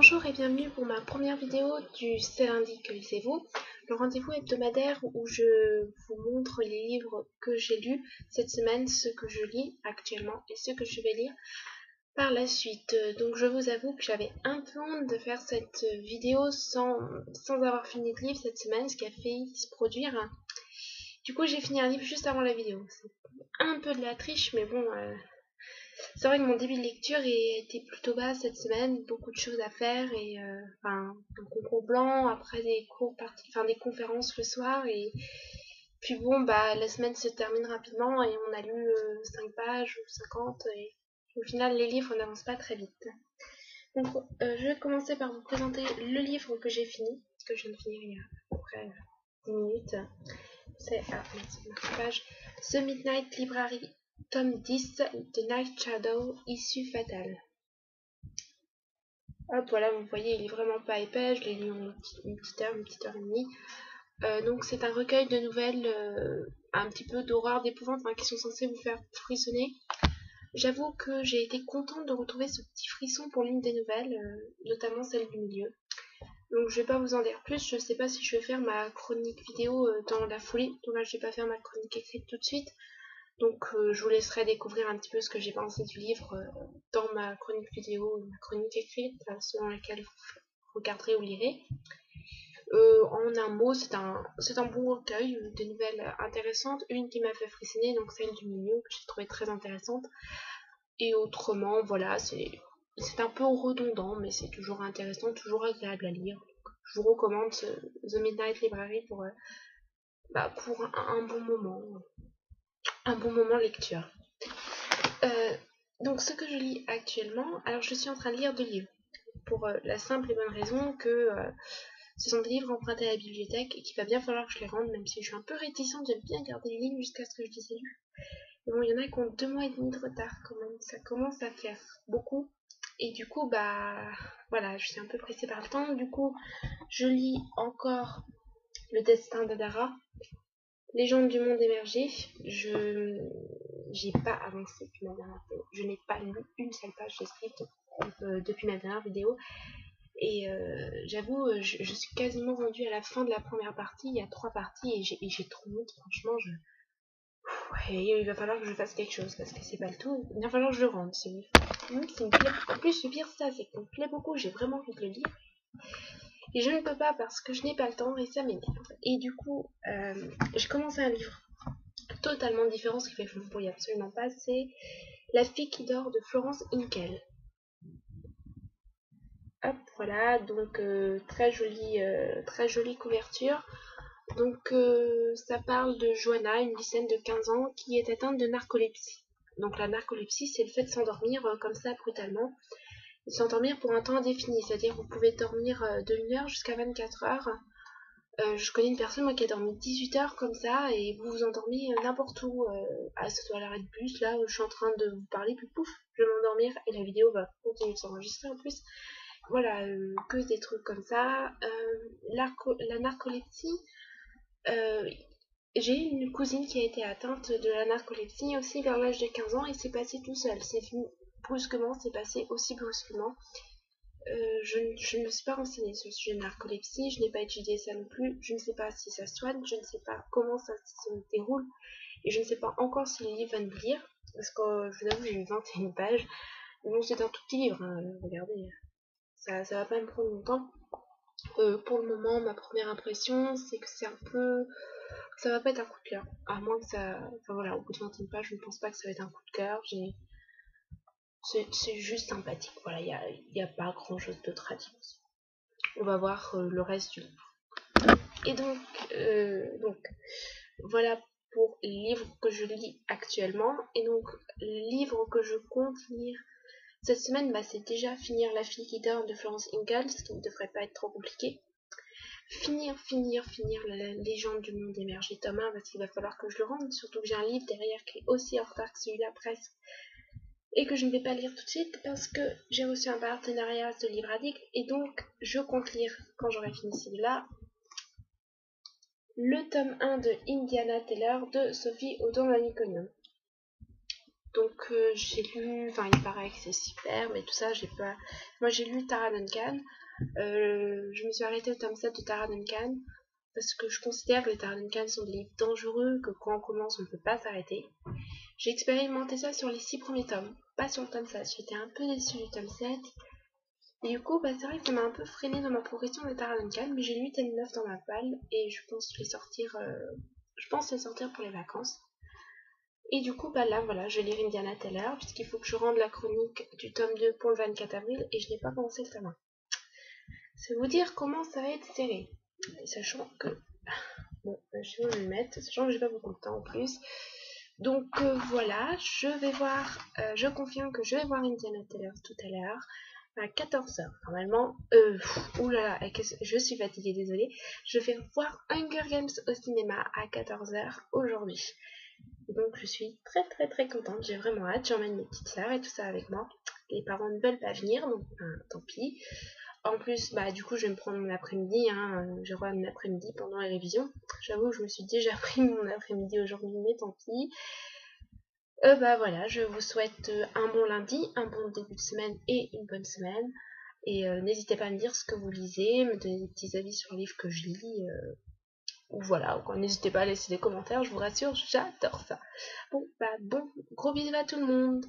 Bonjour et bienvenue pour ma première vidéo du C'est lundi que lisez-vous, le rendez-vous hebdomadaire où je vous montre les livres que j'ai lus cette semaine, ceux que je lis actuellement et ceux que je vais lire par la suite. Donc je vous avoue que j'avais un peu honte de faire cette vidéo sans avoir fini de livre cette semaine, ce qui a failli se produire. Du coup j'ai fini un livre juste avant la vidéo. C'est un peu de la triche mais bon... C'est vrai que mon début de lecture était plutôt bas cette semaine, beaucoup de choses à faire et un concours blanc, après des cours des conférences le soir et puis bon la semaine se termine rapidement et on a lu 5 pages ou 50 et au final les livres n'avancent pas très vite. Donc je vais commencer par vous présenter le livre que j'ai fini, que je viens de finir il y a à peu près 10 minutes. C'est page The Midnight Library. Tome 10 de Night Shadow, issue fatale. Hop, voilà, vous voyez, il est vraiment pas épais, je l'ai lu en une petite heure et demie. Donc c'est un recueil de nouvelles un petit peu d'horreur, d'épouvante, qui sont censées vous faire frissonner. J'avoue que j'ai été contente de retrouver ce petit frisson pour l'une des nouvelles, notamment celle du milieu. Donc je vais pas vous en dire plus, je sais pas si je vais faire ma chronique vidéo dans la foulée, donc là je vais pas faire ma chronique écrite tout de suite. Donc je vous laisserai découvrir un petit peu ce que j'ai pensé du livre dans ma chronique vidéo, ma chronique écrite, selon laquelle vous regarderez ou lirez. En un mot, c'est un bon recueil, des nouvelles intéressantes, une qui m'a fait frissonner, donc celle du milieu, que j'ai trouvé très intéressante. Et autrement, voilà, c'est un peu redondant, mais c'est toujours intéressant, toujours agréable à lire. Donc, je vous recommande The Midnight Library pour un bon moment. Un bon moment lecture. Donc ce que je lis actuellement, alors je suis en train de lire 2 livres, pour la simple et bonne raison que ce sont des livres empruntés à la bibliothèque et qu'il va bien falloir que je les rende, même si je suis un peu réticente, j'aime bien garder les livres jusqu'à ce que je les ai lus. Mais bon, il y en a qui ont 2 mois et demi de retard quand même, ça commence à faire beaucoup. Et du coup, voilà, je suis un peu pressée par le temps. Du coup, je lis encore Le Destin d'Adara, Légende du monde émergé. J'ai pas avancé depuis ma dernière vidéo. Je n'ai pas lu une seule page de script depuis ma dernière vidéo. Et j'avoue, je suis quasiment rendue à la fin de la première partie. Il y a 3 parties et j'ai trop honte. Franchement, et il va falloir que je fasse quelque chose parce que c'est pas le tout. Il va falloir que je le rende ce livre. En plus, le pire, ça, c'est qu'il me plaît beaucoup. J'ai vraiment envie de le lire. Et je ne peux pas parce que je n'ai pas le temps et ça m'énerve. Et du coup, j'ai commencé un livre totalement différent, ce qui fait que je ne me brouille absolument pas, c'est La fille qui dort de Florence Inkel. Hop, voilà, donc très jolie couverture. Donc ça parle de Joanna, une lycéenne de 15 ans qui est atteinte de narcolepsie. Donc la narcolepsie, c'est le fait de s'endormir comme ça brutalement. De s'endormir pour un temps indéfini, c'est-à-dire vous pouvez dormir de 1 heure jusqu'à 24 heures. Je connais une personne moi qui a dormi 18 heures comme ça et vous vous endormez n'importe où. Ce soit à l'arrêt de bus, là je suis en train de vous parler, puis pouf, je vais m'endormir et la vidéo va continuer de s'enregistrer en plus. Voilà, que des trucs comme ça. La narcolepsie, j'ai une cousine qui a été atteinte de la narcolepsie aussi vers l'âge de 15 ans et c'est passé tout seul. C'est venu brusquement, c'est passé aussi brusquement. Je ne me suis pas renseignée sur le sujet de narcolepsie, je n'ai pas étudié ça non plus, je ne sais pas si ça soigne, je ne sais pas comment ça se déroule, et je ne sais pas encore si le livre va me lire, parce que je vous avoue, j'ai eu 21 pages, mais bon, c'est un tout petit livre, hein, regardez, ça va pas me prendre longtemps. Pour le moment, ma première impression, c'est que c'est un peu... ça va pas être un coup de cœur, à moins que ça... Enfin voilà, au bout de 21 pages, je ne pense pas que ça va être un coup de cœur, c'est juste sympathique, voilà, il n'y a pas grand chose d'autre à dire. On va voir le reste du livre. Et donc voilà pour les livres que je lis actuellement. Et donc, le livre que je compte lire cette semaine, c'est déjà finir La fille qui dort de Florence Ingalls, ce qui ne devrait pas être trop compliqué. Finir la légende du monde émergé tome 1, parce qu'il va falloir que je le rende, surtout que j'ai un livre derrière qui est aussi en retard que celui-là presque, et que je ne vais pas lire tout de suite parce que j'ai reçu un partenariat de Livre Addict, et donc je compte lire, quand j'aurai fini celui-là, le tome 1 de Indiana Taylor de Sophie Audon-Maniconium. Donc j'ai lu, enfin il paraît que c'est super, mais tout ça j'ai pas. Moi j'ai lu Tara Duncan. Je me suis arrêtée au tome 7 de Tara Duncan parce que je considère que les Tara Duncan sont des livres dangereux, que quand on commence on ne peut pas s'arrêter. J'ai expérimenté ça sur les 6 premiers tomes, pas sur le tome 7. J'étais un peu déçue du tome 7. Et du coup, c'est vrai que ça m'a un peu freiné dans ma progression de Tara Duncan, mais j'ai lu tome 9 dans ma palle et je pense les sortir, pour les vacances. Et du coup, là, voilà, je vais lire Indiana Teller, puisqu'il faut que je rende la chronique du tome 2 pour le 24 avril, et je n'ai pas commencé le tome 1. C'est vous dire comment ça va être serré. Et sachant que... Bon, je vais me mettre, sachant que j'ai pas beaucoup de temps en plus. Donc voilà, je confirme que je vais voir Indiana Teller tout à l'heure, à 14h. Normalement, oulala, je suis fatiguée, désolée. Je vais voir Hunger Games au cinéma à 14h aujourd'hui. Donc je suis très très très contente, j'ai vraiment hâte, j'emmène mes petites sœurs et tout ça avec moi. Les parents ne veulent pas venir, donc tant pis. En plus, du coup, je vais me prendre mon après-midi, j'aurai mon après-midi pendant les révisions. J'avoue, je me suis dit, j'ai pris mon après-midi aujourd'hui, mais tant pis. Voilà, je vous souhaite un bon lundi, un bon début de semaine et une bonne semaine. Et n'hésitez pas à me dire ce que vous lisez, me donner des petits avis sur le livre que je lis. Ou voilà, n'hésitez pas à laisser des commentaires, je vous rassure, j'adore ça. Bon, gros bisous à tout le monde.